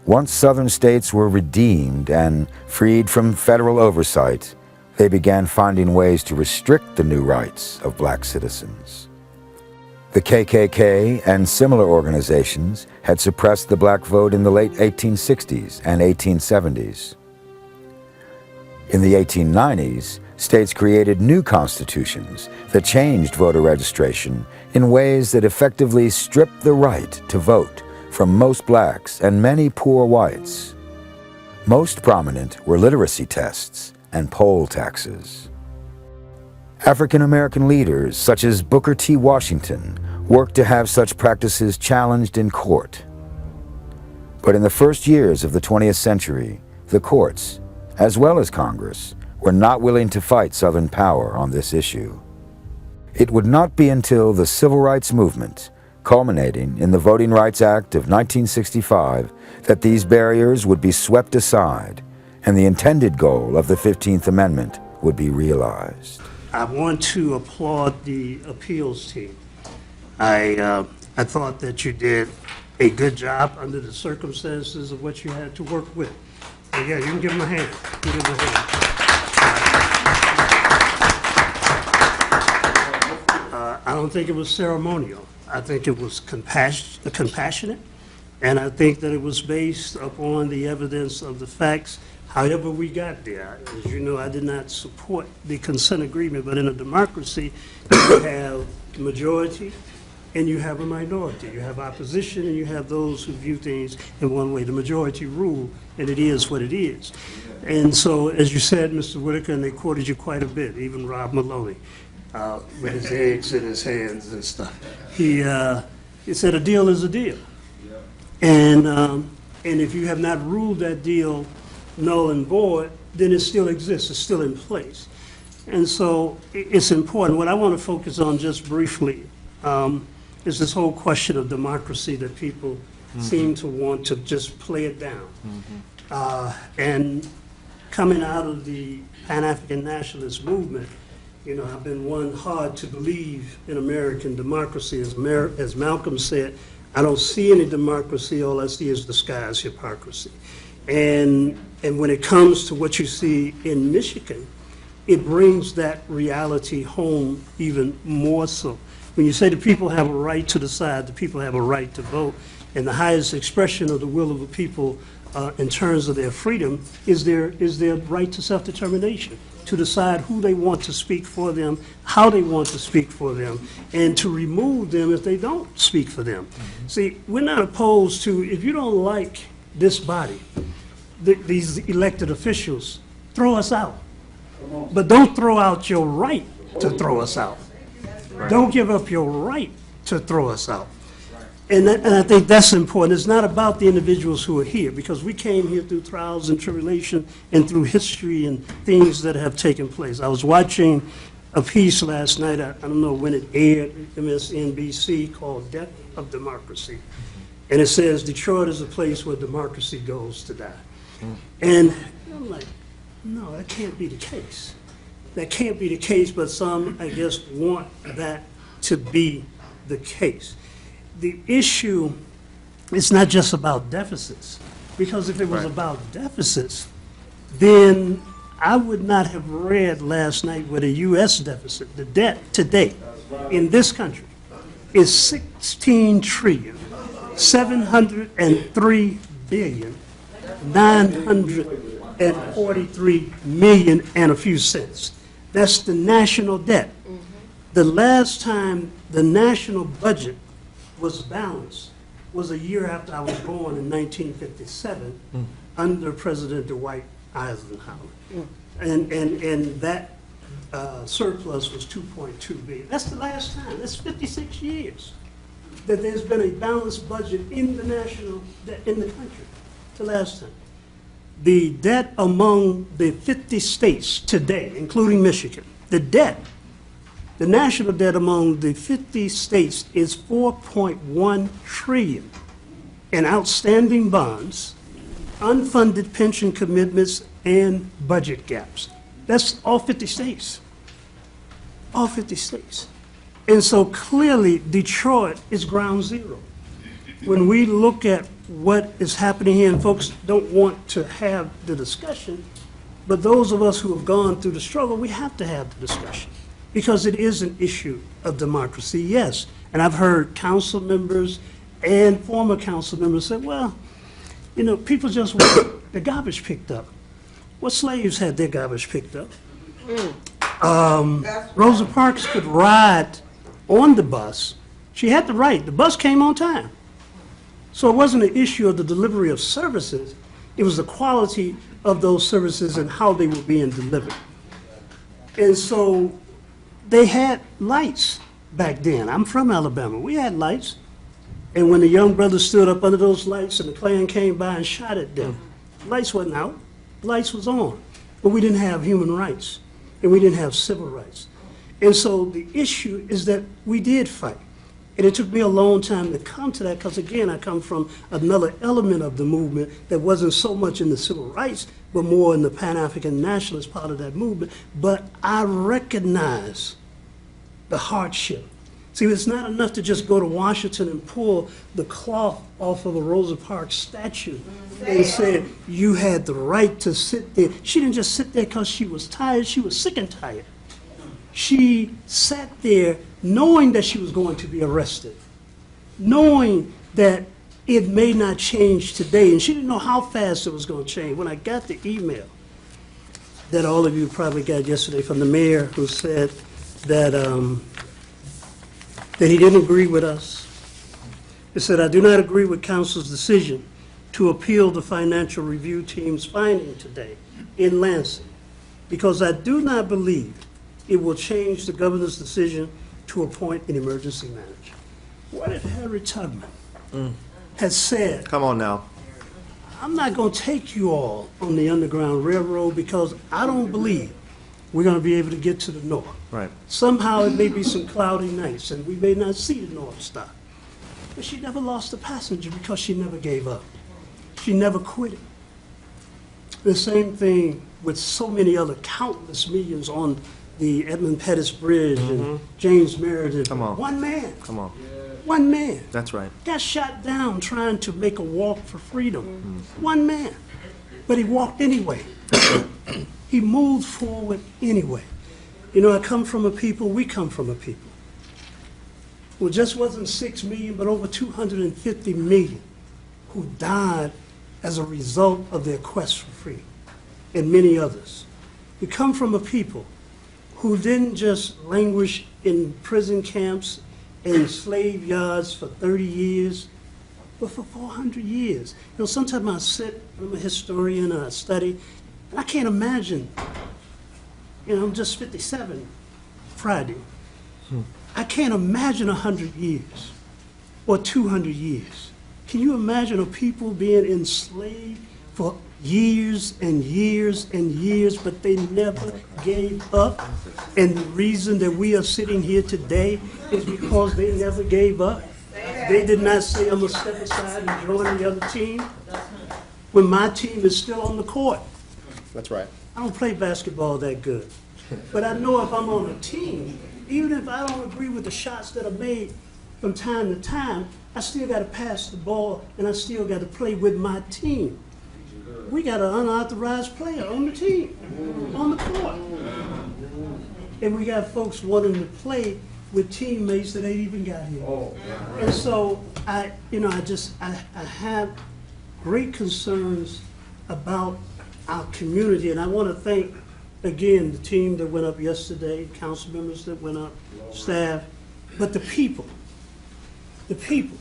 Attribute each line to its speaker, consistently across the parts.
Speaker 1: Once Southern states were redeemed and freed from federal oversight, they began finding ways to restrict the new rights of black citizens. The KKK and similar organizations had suppressed the black vote in the late 1860s and 1870s. In the 1890s, states created new constitutions that changed voter registration in ways that effectively stripped the right to vote from most blacks and many poor whites. Most prominent were literacy tests and poll taxes. African American leaders such as Booker T. Washington worked to have such practices challenged in court. But in the first years of the 20th century, the courts, as well as Congress, were not willing to fight Southern power on this issue. It would not be until the Civil Rights Movement, culminating in the Voting Rights Act of 1965, that these barriers would be swept aside and the intended goal of the 15th Amendment would be realized.
Speaker 2: I want to applaud the appeals team. I thought that you did a good job under the circumstances of what you had to work with. And yeah, you can give them a hand. You can give them a hand. I don't think it was ceremonial. I think it was compassionate, and I think that it was based upon the evidence of the facts. However we got there, as you know, I did not support the consent agreement, but in a democracy, you have a majority and you have a minority. You have opposition and you have those who view things in one way. The majority rule, and it is what it is. And so, as you said, Mr. Whitaker, and they quoted you quite a bit, even Rob Maloney, with his eggs in his hands and stuff. He said a deal is a deal. And if you have not ruled that deal null and void, then it still exists, it's still in place. And so it's important. What I want to focus on just briefly is this whole question of democracy that people seem to want to just play it down. And coming out of the Pan-African nationalist movement, you know, I've been one hard to believe in American democracy. As Malcolm said, I don't see any democracy, all I see is disguised hypocrisy. And when it comes to what you see in Michigan, it brings that reality home even more so. When you say the people have a right to decide, the people have a right to vote, and the highest expression of the will of the people in terms of their freedom is their right to self-determination, to decide who they want to speak for them, how they want to speak for them, and to remove them if they don't speak for them. See, we're not opposed to, if you don't like this body, these elected officials, throw us out. But don't throw out your right to throw us out. Don't give up your right to throw us out. And I think that's important. It's not about the individuals who are here, because we came here through trials and tribulation and through history and things that have taken place. I was watching a piece last night, I don't know when it aired, MSNBC, called Death of Democracy. And it says, Detroit is a place where democracy goes to die. And I'm like, no, that can't be the case. That can't be the case, but some, I guess, want that to be the case. The issue is not just about deficits, because if it was about deficits, then I would not have read last night what a U.S. deficit, the debt today in this country, is 16 trillion, 703 billion, 943 million and a few cents. That's the national debt. The last time the national budget was balanced was a year after I was born in 1957 under President Dwight Eisenhower. And that surplus was 2.2 billion. That's the last time. That's 56 years that there's been a balanced budget in the national debt in the country. The last time. The debt among the 50 states today, including Michigan, the national debt among the 50 states is 4.1 trillion in outstanding bonds, unfunded pension commitments, and budget gaps. That's all 50 states. All 50 states. And so clearly Detroit is ground zero. when we look at what is happening here, and folks don't want to have the discussion, but those of us who have gone through the struggle, we have to have the discussion because it is an issue of democracy, yes. And I've heard council members and former council members say, well, you know, people just want their garbage picked up. Well, slaves had their garbage picked up. Rosa Parks could ride on the bus. She had the right. The bus came on time. So it wasn't an issue of the delivery of services. It was the quality of those services and how they were being delivered. And so they had lights back then. I'm from Alabama. We had lights. And when the young brothers stood up under those lights and the Klan came by and shot at them, the lights wasn't out. The lights was on. But we didn't have human rights. And we didn't have civil rights. And so the issue is that we did fight. And it took me a long time to come to that because, again, I come from another element of the movement that wasn't so much in the civil rights, but more in the Pan-African nationalist part of that movement. But I recognize the hardship. See, it's not enough to just go to Washington and pull the cloth off of a Rosa Parks statue and say, you had the right to sit there. She didn't just sit there because she was tired. She was sick and tired. She sat there knowing that she was going to be arrested, knowing that it may not change today, and she didn't know how fast it was going to change. When I got the email that all of you probably got yesterday from the mayor who said that, that he didn't agree with us, it said, I do not agree with council's decision to appeal the financial review team's finding today in Lansing because I do not believe it will change the governor's decision to appoint an emergency manager. What if Harry Tubman had said,
Speaker 3: come on now,
Speaker 2: I'm not going to take you all on the Underground Railroad because I don't believe we're going to be able to get to the north.
Speaker 3: right?
Speaker 2: Somehow it may be some cloudy nights and we may not see the North Star. But she never lost a passenger because she never gave up. She never quit it. The same thing with so many other countless millions on the Edmund Pettus Bridge and James Meredith.
Speaker 3: Come on.
Speaker 2: One man.
Speaker 3: Come on,
Speaker 2: One man.
Speaker 3: that's right.
Speaker 2: Got shot down trying to make a walk for freedom. One man. But he walked anyway. He moved forward anyway. You know, I come from a people, we come from a people. Well, just wasn't 6 million, but over 250 million who died as a result of their quest for freedom, and many others. We come from a people who didn't just languish in prison camps and slave yards for 30 years, but for 400 years. You know, sometimes I sit, I'm a historian, I study, and I can't imagine, you know, I'm just 57 Friday. I can't imagine 100 years or 200 years. Can you imagine a people being enslaved for years and years and years, but they never gave up? And the reason that we are sitting here today is because they never gave up. They did not say, I'm going to step aside and join the other team when my team is still on the court.
Speaker 3: That's right.
Speaker 2: I don't play basketball that good. But I know if I'm on a team, even if I don't agree with the shots that are made from time to time, I still got to pass the ball and I still got to play with my team. We got an unauthorized player on the team, on the court. And we got folks wanting to play with teammates that ain't even got here. And so I have great concerns about our community, and I want to thank, again, the team that went up yesterday, council members that went up, staff, but the people. The people.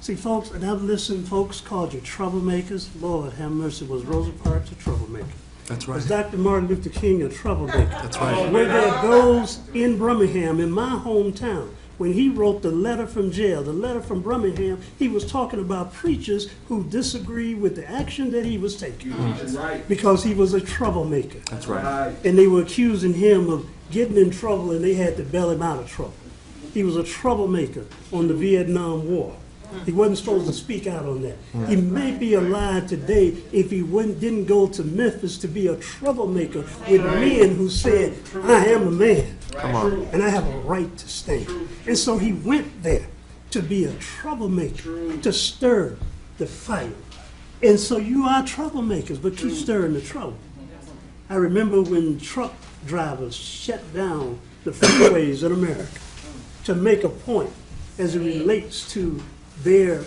Speaker 2: See, folks, and I've listened, folks called you troublemakers. Lord have mercy, was Rosa Parks a troublemaker?
Speaker 3: That's right.
Speaker 2: Was Dr. Martin Luther King a troublemaker?
Speaker 3: That's right.
Speaker 2: Were there those in Birmingham, in my hometown, when he wrote the letter from jail, the letter from Birmingham, he was talking about preachers who disagreed with the action that he was taking.
Speaker 4: That's right.
Speaker 2: Because he was a troublemaker.
Speaker 3: That's right.
Speaker 2: And they were accusing him of getting in trouble and they had to bail him out of trouble. He was a troublemaker on the Vietnam War. He wasn't supposed to speak out on that. He may be alive today if he didn't go to Memphis to be a troublemaker with men who said, I am a man,
Speaker 3: Come on.
Speaker 2: and I have a right to stand. And so he went there to be a troublemaker, to stir the fire. And so you are troublemakers, but keep stirring the trouble. I remember when truck drivers shut down the freeways in America to make a point as it relates to their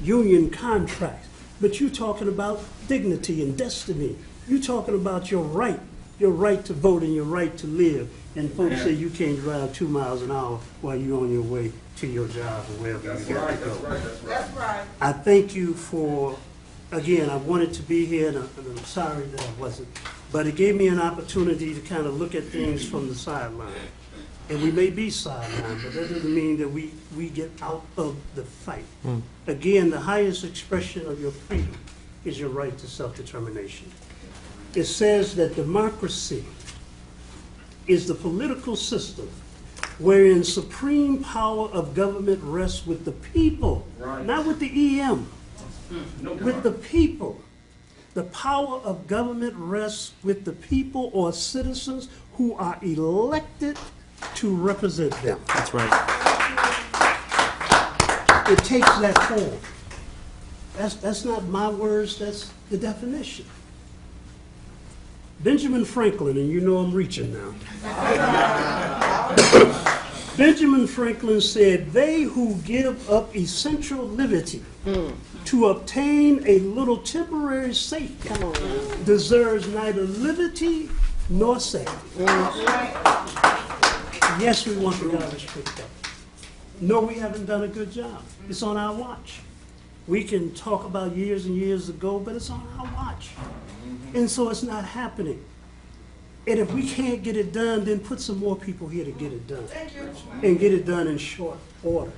Speaker 2: union contracts. But you're talking about dignity and destiny. You're talking about your right to vote and your right to live. And folks say you can't drive 2 miles an hour while you're on your way to your job or wherever you got to go.
Speaker 3: That's right.
Speaker 2: I thank you for, again, I wanted to be here, and I'm sorry that I wasn't. But it gave me an opportunity to kind of look at things from the sideline. And we may be sidelined, but that doesn't mean that we get out of the fight. Again, the highest expression of your freedom is your right to self-determination. It says that democracy is the political system wherein supreme power of government rests with the people, not with the EM, with the people. The power of government rests with the people or citizens who are elected to represent them.
Speaker 4: That's right.
Speaker 2: It takes that form. That's not my words, that's the definition. Benjamin Franklin, and you know I'm reaching now. Benjamin Franklin said, "They who give up essential liberty to obtain a little temporary safety deserves neither liberty nor safety." Yes, we want the garbage picked up. No, we haven't done a good job. It's on our watch. We can talk about years and years ago, but it's on our watch. And so it's not happening. And if we can't get it done, then put some more people here to get it done. And get it done in short order.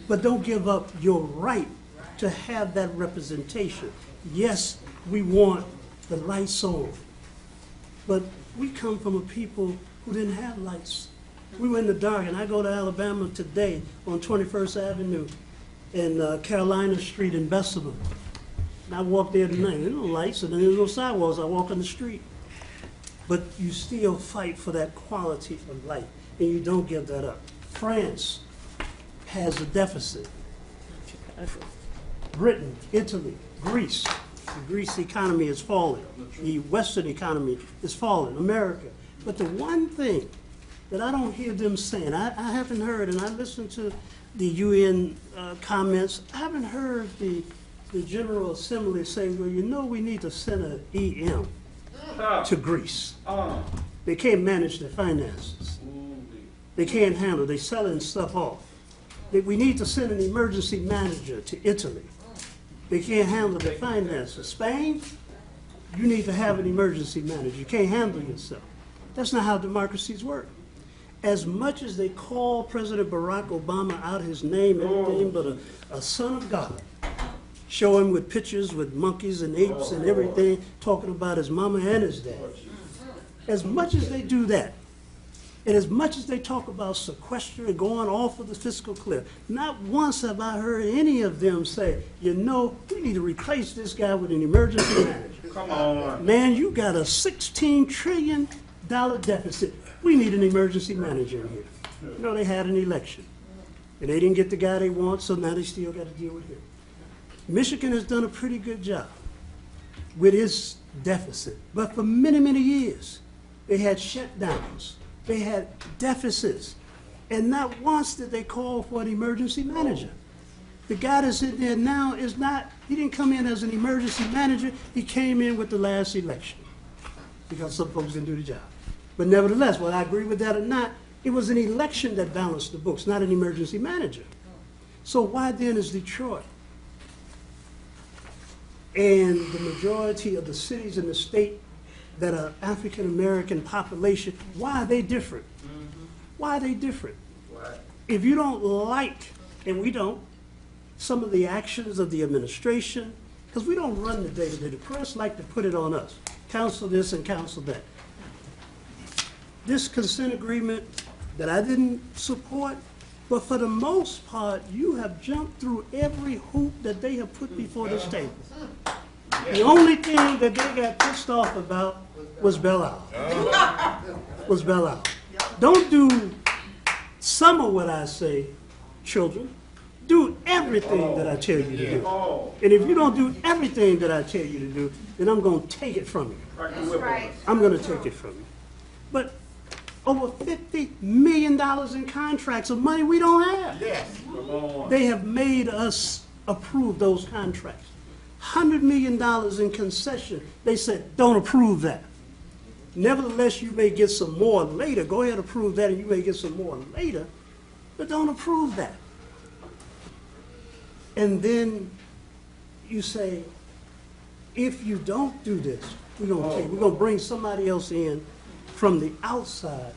Speaker 2: But don't give up your right to have that representation. Yes, we want the lights on. But we come from a people who didn't have lights. We were in the dark, and I go to Alabama today on 21st Avenue and Carolina Street in Bessemer. And I walk there tonight. There's no lights and there's no sidewalks. I walk on the street. But you still fight for that quality of life, and you don't give that up. France has a deficit. Britain, Italy, Greece. The Greece economy is falling. The Western economy is falling. America. But the one thing that I don't hear them saying, I haven't heard, and I listened to the UN comments, I haven't heard the General Assembly say, well, you know, we need to send an EM to Greece. They can't manage their finances. They can't handle, they're selling stuff off. We need to send an emergency manager to Italy. They can't handle their finances. Spain, you need to have an emergency manager. You can't handle yourself. That's not how democracies work. As much as they call President Barack Obama out his name, anything but a son of God, show him with pictures with monkeys and apes and everything, talking about his mama and his dad. As much as they do that, and as much as they talk about sequestering, going off of the fiscal cliff, not once have I heard any of them say, you know, we need to replace this guy with an emergency manager.
Speaker 3: Come on.
Speaker 2: Man, you got a $16 trillion deficit. We need an emergency manager in here. You know, they had an election, and they didn't get the guy they want, so now they still got to deal with him. Michigan has done a pretty good job with its deficit, but for many, many years, they had shutdowns. They had deficits, and not once did they call for an emergency manager. The guy that's in there now is not, he didn't come in as an emergency manager, he came in with the last election, because some folks didn't do the job. But nevertheless, whether I agree with that or not, it was an election that balanced the books, not an emergency manager. So why then is Detroit and the majority of the cities in the state that are African-American population, why are they different? Why are they different? If you don't like, and we don't, some of the actions of the administration, because we don't run the day-to-day, the press like to put it on us. Counsel this and counsel that. This consent agreement that I didn't support, but for the most part, you have jumped through every hoop that they have put before this table. The only thing that they got pissed off about was bailout. Was bailout. Don't do some of what I say, children. Do everything that I tell you to do. And if you don't do everything that I tell you to do, then I'm going to take it from you.
Speaker 3: That's right.
Speaker 2: I'm going to take it from you. But over $50 million in contracts of money we don't have.
Speaker 4: Yes. Come on.
Speaker 2: They have made us approve those contracts. $100 million in concession. They said, don't approve that. Nevertheless, you may get some more later. Go ahead and approve that, and you may get some more later, but don't approve that. And then you say, if you don't do this, we're gonna bring somebody else in from the outside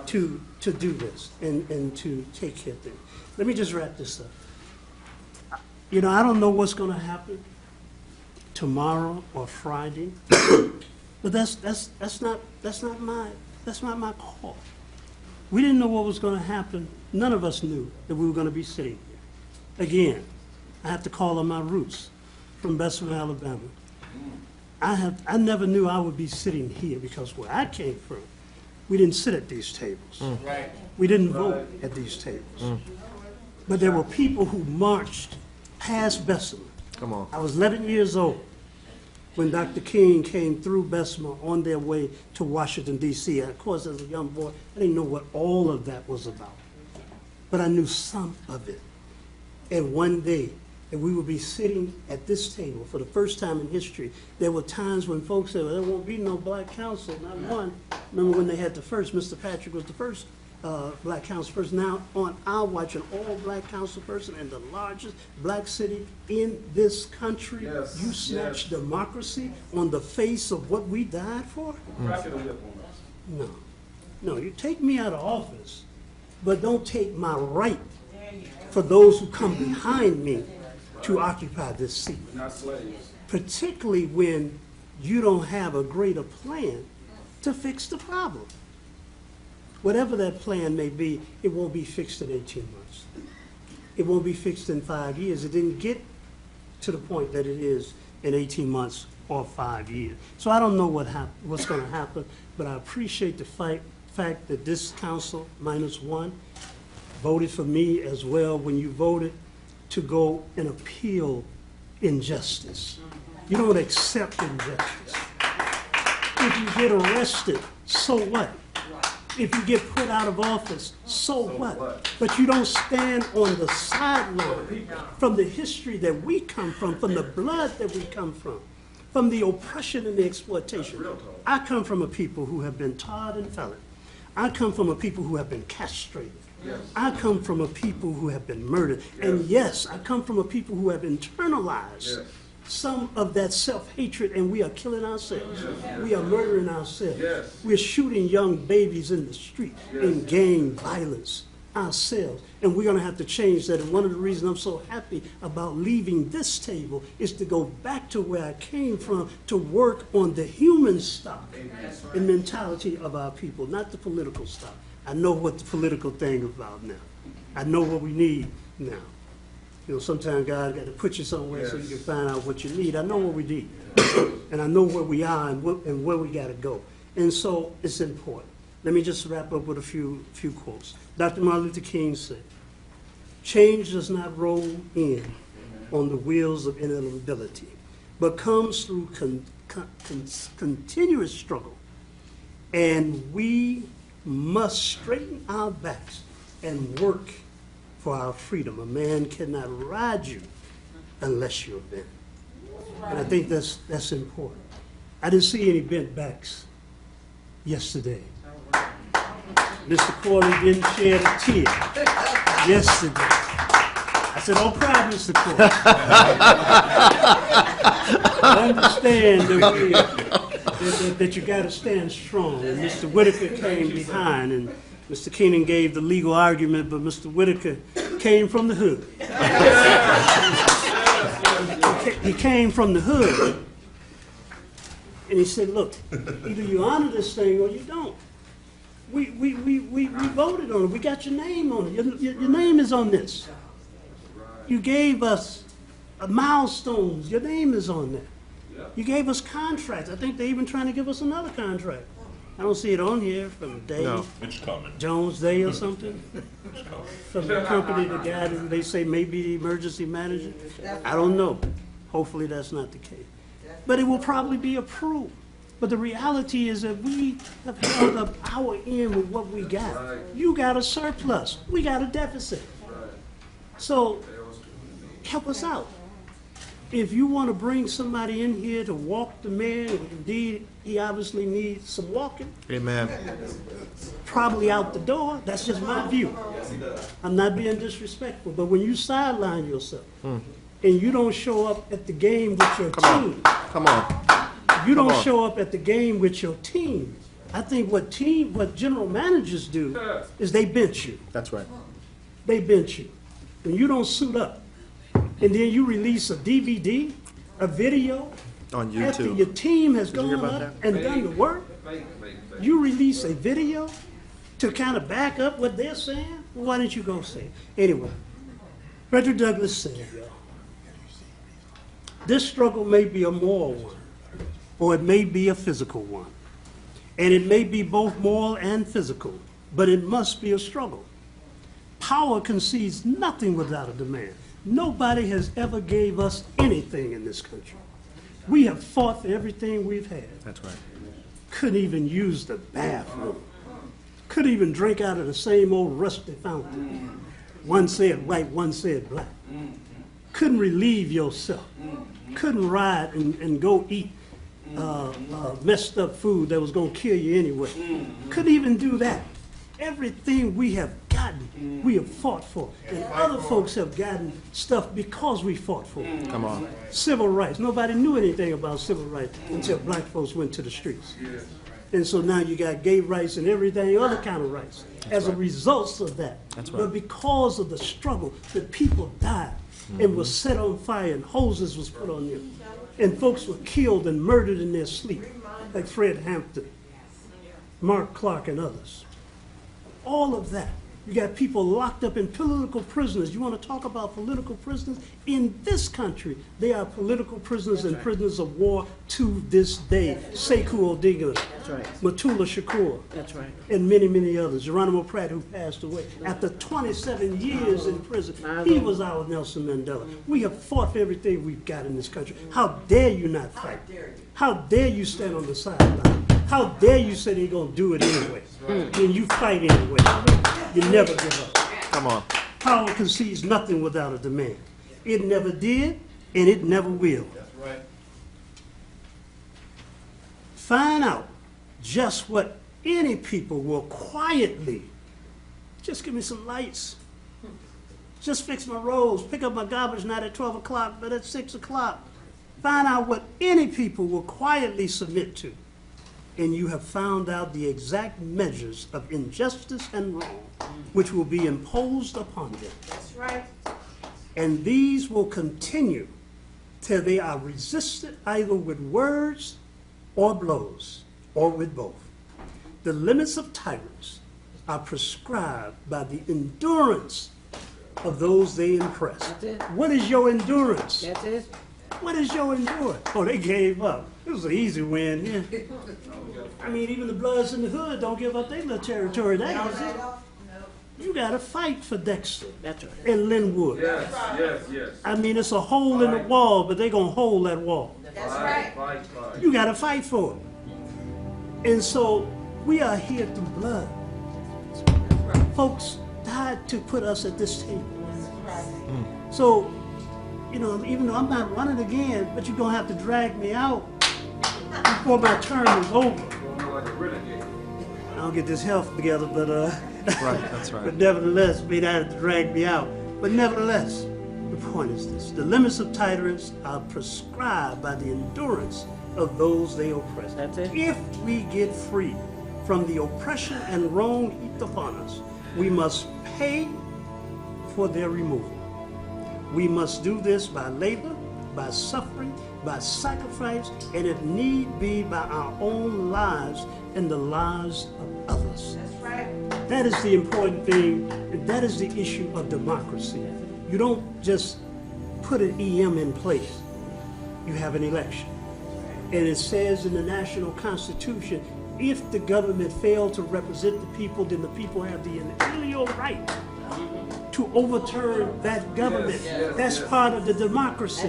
Speaker 2: to do this and to take care of things. Let me just wrap this up. You know, I don't know what's gonna happen tomorrow or Friday, but that's not my call. We didn't know what was gonna happen. None of us knew that we were gonna be sitting here. Again, I have to call on my roots from Bessemer, Alabama. I never knew I would be sitting here because where I came from, we didn't sit at these tables.
Speaker 4: Right.
Speaker 2: We didn't vote at these tables. But there were people who marched past Bessemer.
Speaker 5: Come on.
Speaker 2: I was 11 years old when Dr. King came through Bessemer on their way to Washington, D.C. And of course, as a young boy, I didn't know what all of that was about. But I knew some of it. And one day, that we would be sitting at this table for the first time in history. There were times when folks said, well, there won't be no black council, not one. Remember when they had the first, Mr. Patrick was the first black council person. Now on our watch, an all-black council person in the largest black city in this country.
Speaker 4: Yes,
Speaker 2: You snatch
Speaker 4: yes.
Speaker 2: democracy on the face of what we died for?
Speaker 4: Cracking a whip on us.
Speaker 2: No, you take me out of office, but don't take my right for those who come behind me to occupy this seat.
Speaker 4: We're not slaves.
Speaker 2: Particularly when you don't have a greater plan to fix the problem. Whatever that plan may be, it won't be fixed in 18 months. It won't be fixed in 5 years. It didn't get to the point that it is in 18 months or 5 years. So I don't know what's going to happen, but I appreciate the fact that this council, -1, voted for me as well when you voted to go and appeal injustice. You don't accept injustice. If you get arrested, so what? If you get put out of office, so what? But you don't stand on the sideline from the history that we come from the blood that we come from the oppression and the exploitation. I come from a people who have been tarred and feathered. I come from a people who have been castrated.
Speaker 4: Yes.
Speaker 2: I come from a people who have been murdered. And yes, I come from a people who have internalized
Speaker 4: Yes.
Speaker 2: some of that self-hatred, and we are killing ourselves. We are murdering ourselves.
Speaker 4: Yes.
Speaker 2: We're shooting young babies in the street in gang violence ourselves. And we're going to have to change that. And one of the reasons I'm so happy about leaving this table is to go back to where I came from to work on the human stock and mentality of our people, not the political stock. I know what the political thing is about now. I know what we need now. You know, sometimes God got to put you somewhere so you can find out what you need. I know what we need. And I know where we are and where we got to go. And so it's important. Let me just wrap up with a few quotes. Dr. Martin Luther King said, change does not roll in on the wheels of inevitability, but comes through continuous struggle. And we must straighten our backs and work for our freedom. A man cannot ride you unless you're bent. And I think that's important. I didn't see any bent backs yesterday. Mr. Corley didn't shed a tear yesterday. I said, don't cry, Mr. Corley. I understand that you got to stand strong. And Mr. Whitaker came behind, and Mr. Keenan gave the legal argument, but Mr. Whitaker came from the hood. He came from the hood, and he said, look, either you honor this thing or you don't. We voted on it. We got your name on it. Your name is on this. You gave us milestones. Your name is on there. You gave us contracts. I think they're even trying to give us another contract. I don't see it on here from Dave
Speaker 3: No.
Speaker 5: It's coming.
Speaker 2: Jones Day or something.
Speaker 5: It's coming.
Speaker 2: From the company, the guy that they say may be the emergency manager. I don't know. Hopefully that's not the case. But it will probably be approved. But the reality is that we have held up our end with what we got. You got a surplus. We got a deficit. So help us out. If you want to bring somebody in here to walk the man, and indeed he obviously needs some walking,
Speaker 3: Amen.
Speaker 2: probably out the door. That's just my view. I'm not being disrespectful, but when you sideline yourself and you don't show up at the game with your team,
Speaker 3: Come on.
Speaker 2: you don't
Speaker 3: Come on.
Speaker 2: show up at the game with your team. I think what general managers do is they bench you.
Speaker 3: That's right.
Speaker 2: They bench you. When you don't suit up, and then you release a DVD, a video,
Speaker 3: On
Speaker 2: after
Speaker 3: YouTube.
Speaker 2: your team has
Speaker 3: you hear
Speaker 2: gone
Speaker 3: about
Speaker 2: up
Speaker 3: that?
Speaker 2: and done the work, you release a video to kind of back up what they're saying? Well, why didn't you go say it? Anyway, Frederick Douglass said, y'all, this struggle may be a moral one, or it may be a physical one. And it may be both moral and physical, but it must be a struggle. Power concedes nothing without a demand. Nobody has ever gave us anything in this country. We have fought for everything we've had.
Speaker 3: That's right.
Speaker 2: Couldn't even use the bathroom. Couldn't even drink out of the same old rusty fountain. One said white, one said black. Couldn't relieve yourself. Couldn't ride and go eat messed up food that was going to kill you anyway. Couldn't even do that. Everything we have gotten, we have fought for. And other folks have gotten stuff because we fought for it.
Speaker 3: Come on.
Speaker 2: Civil rights. Nobody knew anything about civil rights until black folks went to the streets. And so now you got gay rights and everything, other kind of rights, as a result of that.
Speaker 3: That's right.
Speaker 2: But because of the struggle, the people died and was set on fire and hoses was put on them. And folks were killed and murdered in their sleep, like Fred Hampton, Mark Clark, and others. All of that. You got people locked up in political prisoners. You want to talk about political prisoners? In this country, they are political prisoners and prisoners of war to this day. Sekou Odinga, Mutula Shakur, and many, many others. Geronimo Pratt, who passed away after 27 years in prison. He was our Nelson Mandela. We have fought for everything we've got in this country. How dare you not fight? How dare you stand on the sideline? How dare you say they're going to do it anyway? And you fight anyway. You never give up.
Speaker 3: Come on.
Speaker 2: Power concedes nothing without a demand. It never did, and it never will.
Speaker 4: That's right.
Speaker 2: Find out just what any people will quietly, just give me some lights. Just fix my roads, pick up my garbage not at 12 o'clock, but at 6 o'clock. Find out what any people will quietly submit to. And you have found out the exact measures of injustice and wrong which will be imposed upon them.
Speaker 6: That's right.
Speaker 2: And these will continue till they are resisted either with words or blows, or with both. The limits of tyrants are prescribed by the endurance of those they impress.
Speaker 6: That's it.
Speaker 2: What is your endurance?
Speaker 6: That's it.
Speaker 2: What is your endurance? Oh, they gave up. It was an easy win. Yeah. I mean, even the Bloods in the hood don't give up their little territory. That is it. You got to fight for Dexter
Speaker 6: That's right.
Speaker 2: and Linwood.
Speaker 4: Yes, yes, yes.
Speaker 2: I mean, it's a hole in the wall, but they're going to hold that wall.
Speaker 6: That's right.
Speaker 4: Fight, fight.
Speaker 2: You got to fight for it. And so we are here through blood. Folks died to put us at this table. So, you know, even though I'm not running again, but you're going to have to drag me out before my term is over. I don't get this health together, but
Speaker 3: Right, that's right.
Speaker 2: but nevertheless, may not have to drag me out. But nevertheless, the point is this: the limits of tyrants are prescribed by the endurance of those they oppress.
Speaker 6: That's it.
Speaker 2: If we get free from the oppression and wrong heaped upon us, we must pay for their removal. We must do this by labor, by suffering, by sacrifice, and if need be, by our own lives and the lives of others.
Speaker 6: That's right.
Speaker 2: That is the important thing, and that is the issue of democracy. You don't just put an EM in place. You have an election. And it says in the National Constitution, if the government failed to represent the people, then the people have the inalienable right to overturn that government. That's part of the democracy.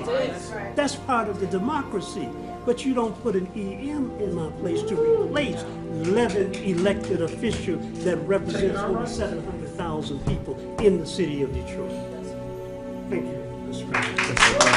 Speaker 2: That's part of the democracy. But you don't put an EM in my place to replace 11 elected officials that represents over 700,000 people in the city of Detroit. Thank you, Mr. President.